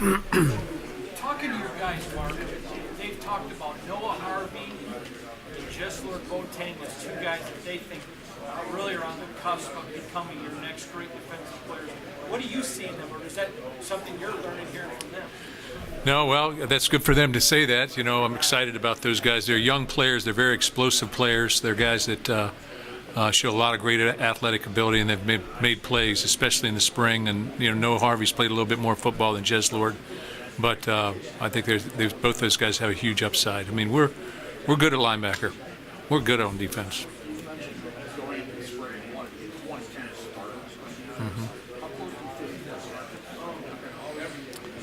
Talking to your guys, Mark, they've talked about Noah Harvey and Jesler Boateng as two guys that they think really are on the cusp of becoming your next great defensive players. What do you see in them, or is that something you're learning here from them? No, well, that's good for them to say that. You know, I'm excited about those guys. They're young players. They're very explosive players. They're guys that show a lot of great athletic ability, and they've made plays, especially in the spring. And, you know, Noah Harvey's played a little bit more football than Jez Lord. But I think both those guys have a huge upside. I mean, we're good at linebacker. We're good on defense.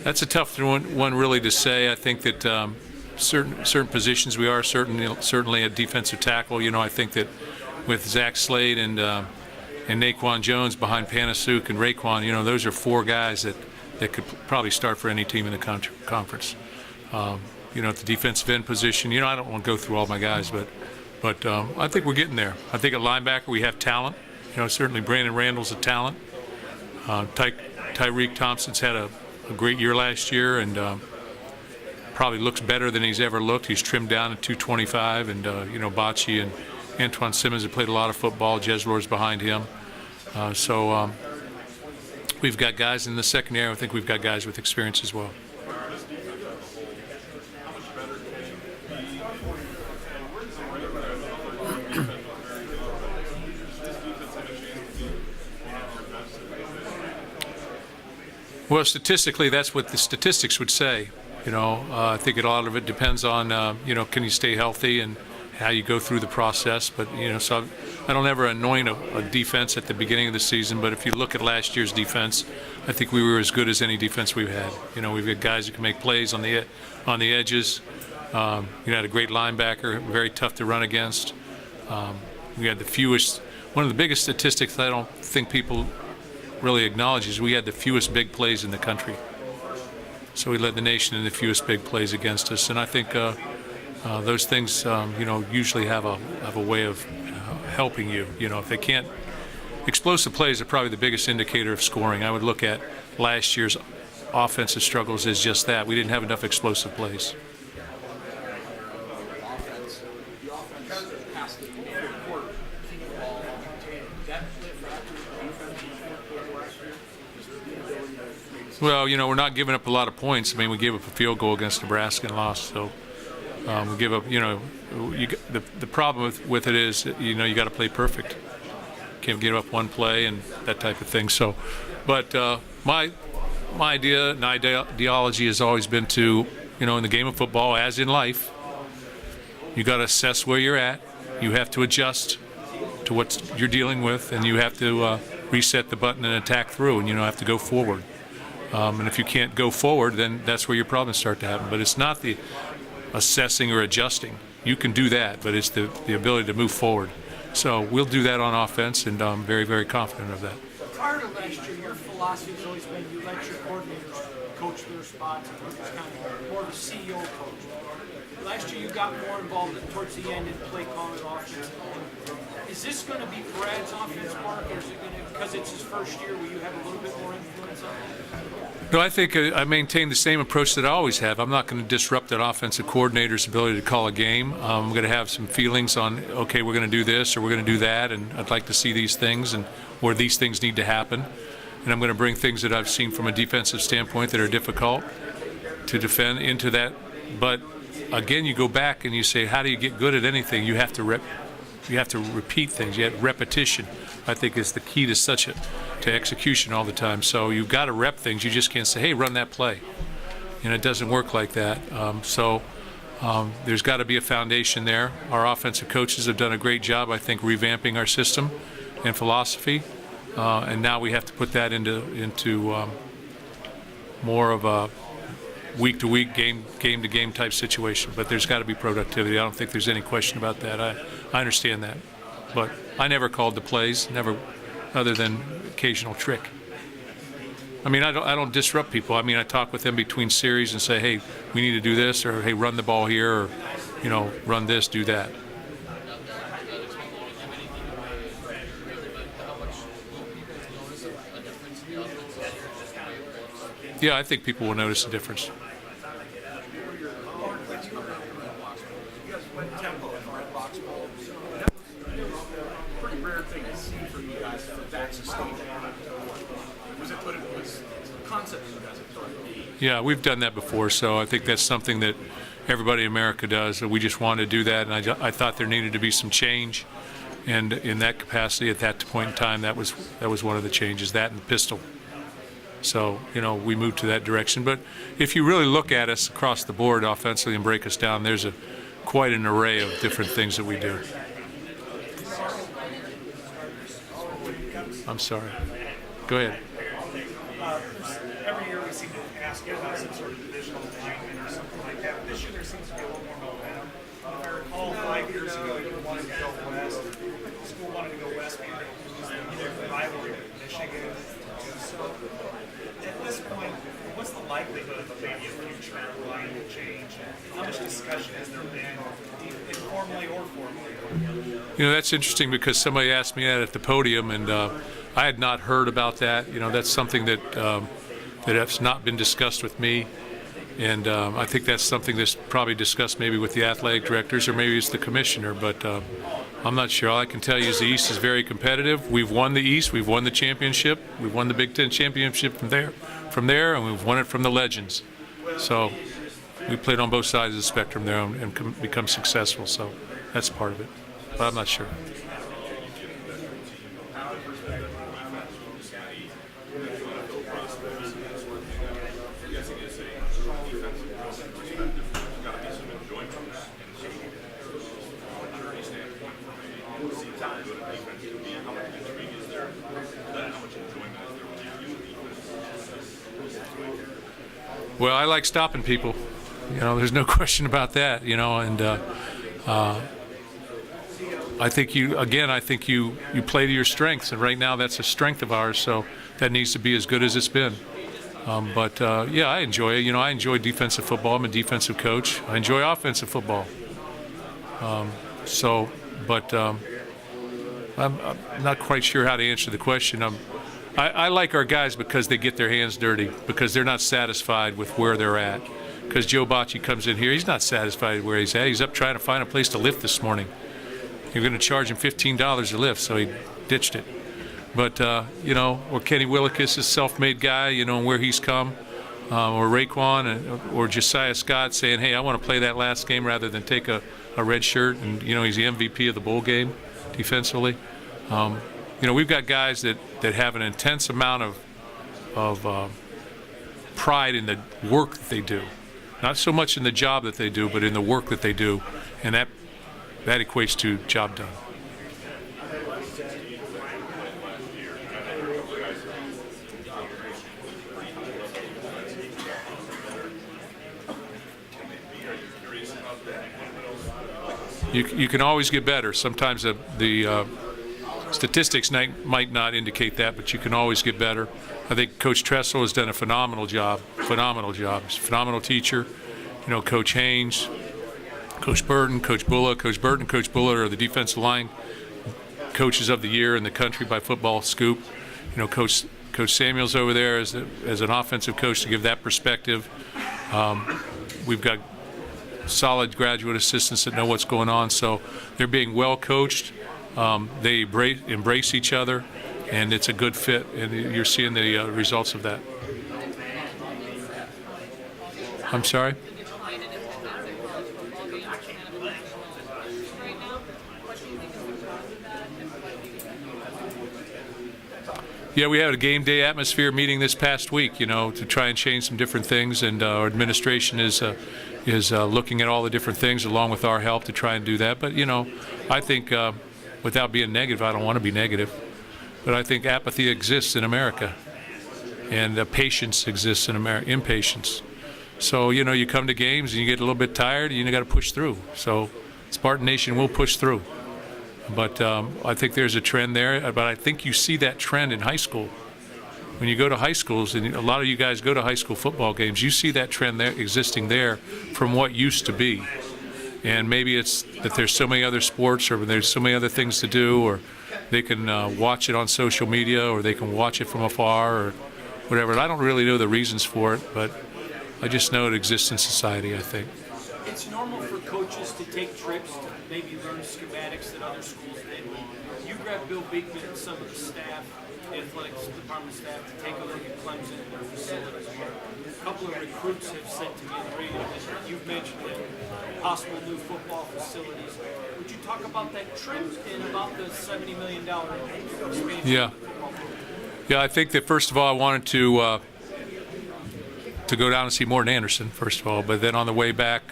That's a tough one really to say. I think that certain positions we are certainly a defensive tackle. You know, I think that with Zach Slade and Naquan Jones behind Panasuk and Raekwon, you know, those are four guys that could probably start for any team in the conference. You know, at the defensive end position, you know, I don't want to go through all my guys, but I think we're getting there. I think at linebacker we have talent. You know, certainly Brandon Randall's a talent. Tyreek Thompson's had a great year last year, and probably looks better than he's ever looked. He's trimmed down at 225, and you know, Bocce and Antoine Simmons have played a lot of football. Jez Lord's behind him. So we've got guys in the secondary. I think we've got guys with experience as well. Well, statistically, that's what the statistics would say. You know, I think a lot of it depends on, you know, can you stay healthy and how you go through the process. But, you know, so I don't ever anoint a defense at the beginning of the season. But if you look at last year's defense, I think we were as good as any defense we've had. You know, we've got guys who can make plays on the edges. You know, had a great linebacker, very tough to run against. We had the fewest. One of the biggest statistics I don't think people really acknowledges we had the fewest big plays in the country. So we led the nation in the fewest big plays against us, and I think those things, you know, usually have a way of helping you. You know, if they can't, explosive plays are probably the biggest indicator of scoring. I would look at last year's offensive struggles as just that. We didn't have enough explosive plays. Well, you know, we're not giving up a lot of points. I mean, we gave up a field goal against Nebraska and lost. So we give up, you know, the problem with it is, you know, you got to play perfect. Can't give up one play and that type of thing. So, but my idea and ideology has always been to, you know, in the game of football, as in life, you got to assess where you're at. You have to adjust to what you're dealing with, and you have to reset the button and attack through, and you know, have to go forward. And if you can't go forward, then that's where your problems start to happen. But it's not the assessing or adjusting. You can do that, but it's the ability to move forward. So we'll do that on offense, and I'm very, very confident of that. Prior to last year, your philosophy has always been you let your coordinators coach their spots, and it's kind of more of a CEO coach. Last year, you got more involved towards the end in play calling offense. Is this going to be Brad's offense, Mark, or is it going to, because it's his first year, will you have a little bit more influence on it? No, I think I maintain the same approach that I always have. I'm not going to disrupt that offensive coordinator's ability to call a game. I'm going to have some feelings on, okay, we're going to do this or we're going to do that, and I'd like to see these things and where these things need to happen. And I'm going to bring things that I've seen from a defensive standpoint that are difficult to defend into that. But again, you go back and you say, how do you get good at anything? You have to repeat things. You have repetition, I think, is the key to execution all the time. So you've got to rep things. You just can't say, hey, run that play. And it doesn't work like that. There's got to be a foundation there. Our offensive coaches have done a great job, I think, revamping our system and philosophy. And now we have to put that into more of a week-to-week, game-to-game type situation. But there's got to be productivity. I don't think there's any question about that. I understand that. But I never called the plays, never, other than occasional trick. I mean, I don't disrupt people. I mean, I talk with them between series and say, hey, we need to do this, or hey, run the ball here, or, you know, run this, do that. Yeah, I think people will notice a difference. You guys went tempo in the Red Box Bowl. That was a pretty rare thing to see from you guys for that sustained. Was it a concept you guys have done? Yeah, we've done that before, so I think that's something that everybody in America does. We just wanted to do that, and I thought there needed to be some change, and in that capacity, at that point in time, that was one of the changes. That and the pistol. So we moved to that direction. But if you really look at us across the board offensively and break us down, there's quite an array of different things that we do. I'm sorry. Go ahead. Every year we seem to ask you about some sort of divisional alignment or something like that. But this year there seems to be a little more momentum. If I recall, 5 years ago you wanted to go west. The school wanted to go west because the rivalry with Michigan. So at this point, what's the likelihood of maybe a future line will change? How much discussion has there been, informally or formally? That's interesting because somebody asked me that at the podium, and I had not heard about that. That's something that has not been discussed with me, and I think that's something that's probably discussed maybe with the athletic directors or maybe it's the commissioner, but I'm not sure. All I can tell you is the East is very competitive. We've won the East. We've won the championship. We've won the Big Ten championship from there, and we've won it from the Legends. So we played on both sides of the spectrum there and become successful. So that's part of it. But I'm not sure. Well, I like stopping people. There's no question about that. And I think you play to your strengths, and right now that's a strength of ours. So that needs to be as good as it's been. But I enjoy it. I enjoy defensive football. I'm a defensive coach. I enjoy offensive football. I'm not quite sure how to answer the question. I like our guys because they get their hands dirty, because they're not satisfied with where they're at. Because Joe Bocci comes in here, he's not satisfied where he's at. He's up trying to find a place to lift this morning. You're going to charge him $15 a lift, so he ditched it. But, or Kenny Willekes, a self-made guy, and where he's come, or Raekwon or Josiah Scott saying, hey, I want to play that last game rather than take a red shirt. And, he's the MVP of the bowl game defensively. We've got guys that have an intense amount of pride in the work that they do. Not so much in the job that they do, but in the work that they do. And that equates to job done. You can always get better. Sometimes the statistics might not indicate that, but you can always get better. I think Coach Tressel has done a phenomenal job. He's a phenomenal teacher. Coach Haynes, Coach Burton, Coach Bulla. Coach Burton and Coach Bulla are the defensive line coaches of the year in the country by Football Scoop. Coach Samuel's over there as an offensive coach to give that perspective. We've got solid graduate assistants that know what's going on, so they're being well coached. They embrace each other, and it's a good fit, and you're seeing the results of that. I'm sorry? Yeah, we had a game day atmosphere meeting this past week, to try and change some different things, and our administration is looking at all the different things along with our help to try and do that. But, I think without being negative, I don't want to be negative, but I think apathy exists in America, and patience exists in America, impatience. So, you come to games and you get a little bit tired and you got to push through. So Spartan Nation will push through. But I think there's a trend there. But I think you see that trend in high school. When you go to high schools, and a lot of you guys go to high school football games, you see that trend there existing there from what used to be. And maybe it's that there's so many other sports, or there's so many other things to do, or they can watch it on social media, or they can watch it from afar, whatever. I don't really know the reasons for it, but I just know it exists in society, I think. It's normal for coaches to take trips to maybe learn schematics that other schools did. You grabbed Bill Beekman and some of the staff, the athletics department staff, to take a look at Clemson and their facilities. A couple of recruits have said to me on the radio that you've mentioned it, possible new football facilities. Would you talk about that trip and about the $70 million expansion? Yeah. Yeah, I think that first of all, I wanted to go down and see Morton Anderson, first of all, but then on the way back,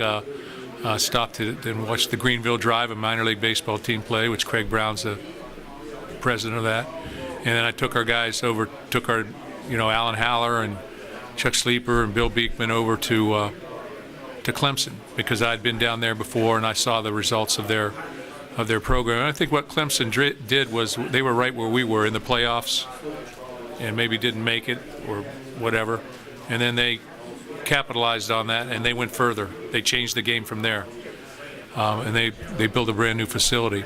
stopped and watched the Greenville Drive, a minor league baseball team play, which Craig Brown's the president of that. And then I took our guys over, Alan Haller and Chuck Sleeper and Bill Beekman over to Clemson, because I'd been down there before and I saw the results of their program. And I think what Clemson did was they were right where we were in the playoffs and maybe didn't make it or whatever. And then they capitalized on that and they went further. They changed the game from there. And they built a brand new facility.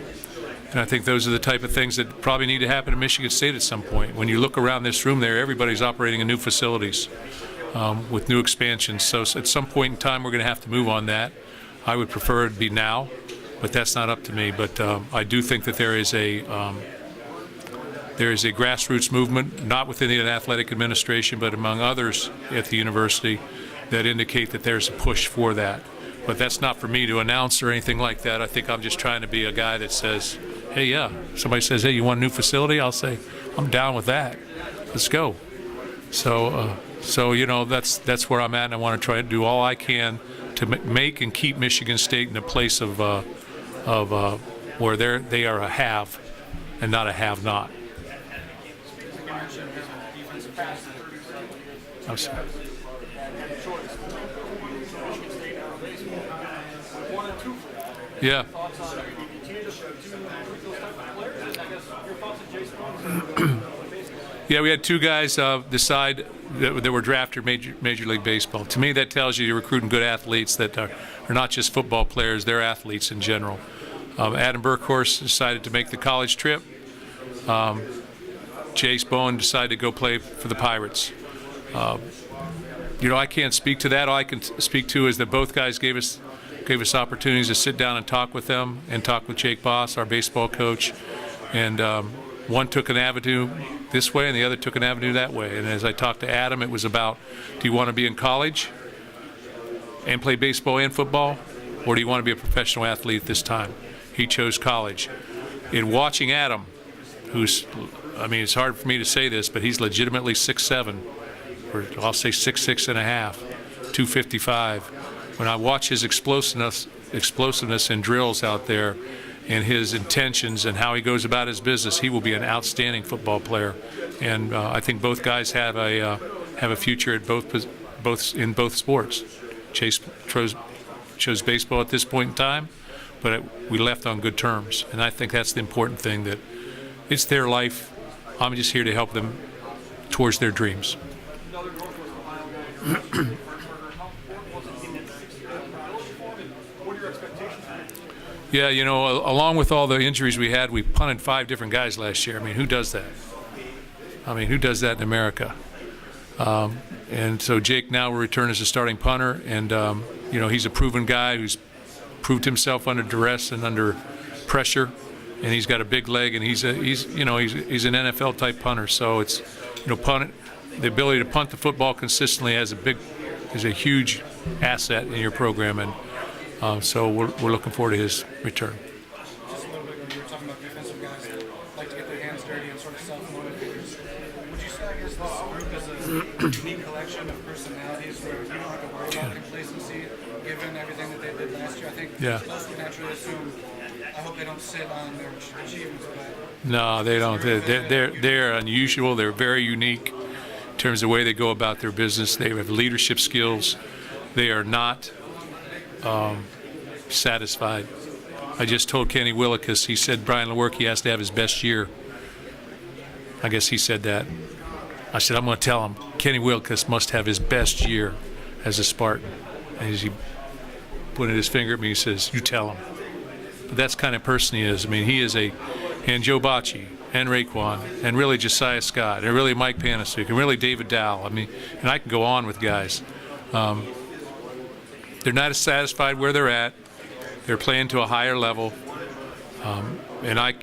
And I think those are the type of things that probably need to happen in Michigan State at some point. When you look around this room there, everybody's operating in new facilities with new expansions. So at some point in time, we're going to have to move on that. I would prefer it be now, but that's not up to me. But I do think that there is a grassroots movement, not within the athletic administration, but among others at the university, that indicate that there's a push for that. But that's not for me to announce or anything like that. I think I'm just trying to be a guy that says, hey, yeah, somebody says, hey, you want a new facility? I'll say, I'm down with that. Let's go. So that's where I'm at, and I want to try to do all I can to make and keep Michigan State in a place of where they are a have and not a have-not. I'm sorry. Yeah. Yeah, we had two guys decide that were drafted Major League Baseball. To me, that tells you you're recruiting good athletes that are not just football players, they're athletes in general. Adam Burkhorst decided to make the college trip. Chase Bowen decided to go play for the Pirates. I can't speak to that. All I can speak to is that both guys gave us opportunities to sit down and talk with them and talk with Jake Boss, our baseball coach. And one took an avenue this way and the other took an avenue that way. And as I talked to Adam, it was about, do you want to be in college and play baseball and football, or do you want to be a professional athlete this time? He chose college. In watching Adam, it's hard for me to say this, but he's legitimately 6'7", or I'll say 6'6" and a half, 255. When I watch his explosiveness in drills out there and his intentions and how he goes about his business, he will be an outstanding football player. And I think both guys have a future at in both sports. Chase chose baseball at this point in time, but we left on good terms. And I think that's the important thing, that it's their life. I'm just here to help them towards their dreams. Yeah, along with all the injuries we had, we punted 5 different guys last year. I mean, who does that? Who does that in America? And so Jake now will return as a starting punter, and he's a proven guy who's proved himself under duress and under pressure, and he's got a big leg, and he's an NFL type punter. So it's the ability to punt the football consistently is a huge asset in your program, and so we're looking forward to his return. Just a little bit ago, you were talking about defensive guys that like to get their hands dirty and sort of self-motivators. Would you say, I guess, this group is a unique collection of personalities where you don't have to worry about complacency given everything that they did last year? I think most would naturally assume, I hope they don't sit on their achievements, but... No, they don't. They're unusual. They're very unique in terms of the way they go about their business. They have leadership skills. They are not satisfied. I just told Kenny Willikis, he said Brian Lewerke has to have his best year. I guess he said that. I said, I'm going to tell him Kenny Willikis must have his best year as a Spartan. And he pointed his finger at me, he says, you tell him. But that's the kind of person he is. He is and Joe Bocci, and Raekwon, and really Josiah Scott, and really Mike Panasiuk, and really David Dow. I mean, and I can go on with guys. They're not satisfied where they're at. They're playing to a higher level. And I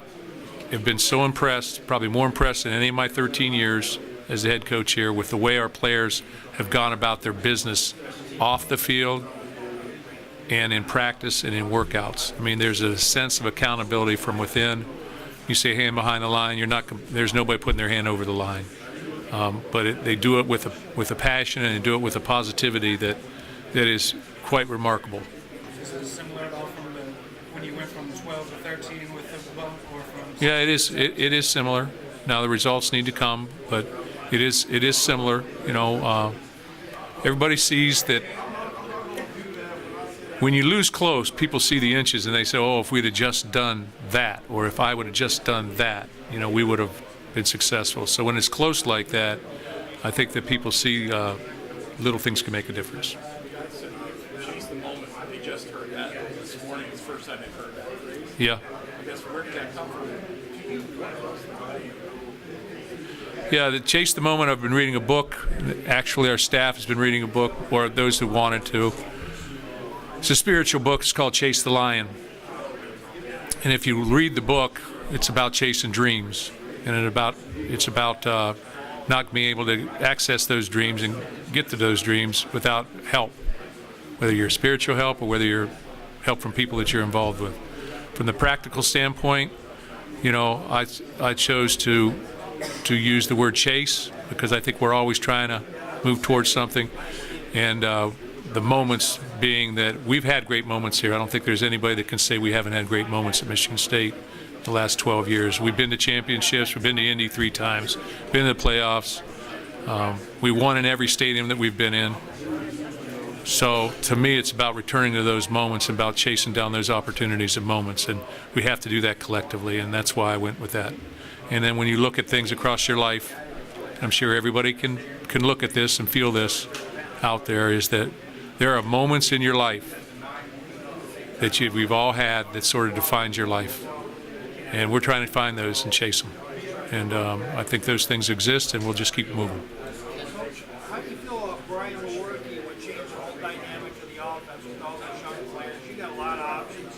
have been so impressed, probably more impressed than any of my 13 years as the head coach here, with the way our players have gone about their business off the field and in practice and in workouts. I mean, there's a sense of accountability from within. You say hand behind the line, there's nobody putting their hand over the line. But they do it with a passion, and they do it with a positivity that is quite remarkable. Is it similar at all from when you went from 12 to 13 with the bump, or from? Yeah, it is. It is similar. Now the results need to come, but it is similar. You know, everybody sees that when you lose close, people see the inches and they say, "Oh, if we'd have just done that, or if I would have just done that, you know, we would have been successful." So when it's close like that, I think that people see little things can make a difference. Chase the moment. They just heard that this morning. It's the first time they've heard that. Yeah. I guess where did that come from? Yeah, the Chase the Moment, I've been reading a book. Actually, our staff has been reading a book, or those who wanted to. It's a spiritual book. It's called Chase the Lion. And if you read the book, it's about chasing dreams. And it's about not being able to access those dreams and get to those dreams without help, whether you're spiritual help or whether you're help from people that you're involved with. From the practical standpoint, you know, I chose to use the word chase because I think we're always trying to move towards something. And the moments being that we've had great moments here. I don't think there's anybody that can say we haven't had great moments at Michigan State the last 12 years. We've been to championships. We've been to Indy 3 times. Been to the playoffs. We won in every stadium that we've been in. So to me, it's about returning to those moments, about chasing down those opportunities and moments, and we have to do that collectively, and that's why I went with that. And then when you look at things across your life, I'm sure everybody can look at this and feel this out there, is that there are moments in your life that we've all had that sort of defines your life, and we're trying to find those and chase them. And I think those things exist, and we'll just keep moving. How do you feel Brian Lewerke would change the whole dynamic of the offense with all those young players? You got a lot of options,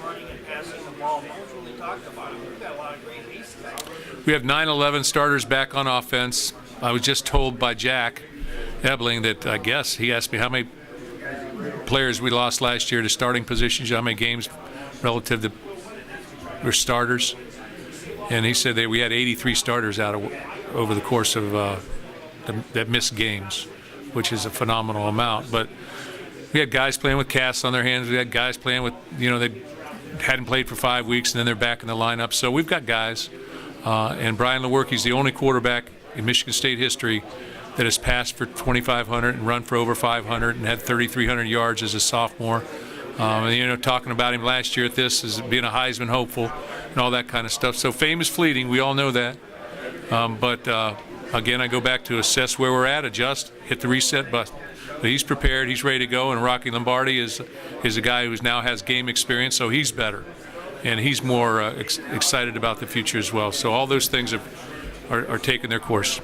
running and passing the ball. No one's really talked about it. We've got a lot of great aces. We have 9-11 starters back on offense. I was just told by Jack Ebling that, I guess, he asked me how many players we lost last year to starting positions, how many games relative to their starters. And he said that we had 83 starters over the course of that missed games, which is a phenomenal amount. But we had guys playing with casts on their hands. We had guys playing with, you know, they hadn't played for 5 weeks, and then they're back in the lineup. So we've got guys. And Brian Lewerke's the only quarterback in Michigan State history that has passed for 2,500 and run for over 500 and had 3,300 yards as a sophomore. And, you know, talking about him last year at this as being a Heisman hopeful and all that kind of stuff. So fame is fleeting. We all know that. But again, I go back to assess where we're at, adjust, hit the reset button. But he's prepared. He's ready to go. And Rocky Lombardi is a guy who now has game experience, so he's better. And he's more excited about the future as well. So all those things are taking their course.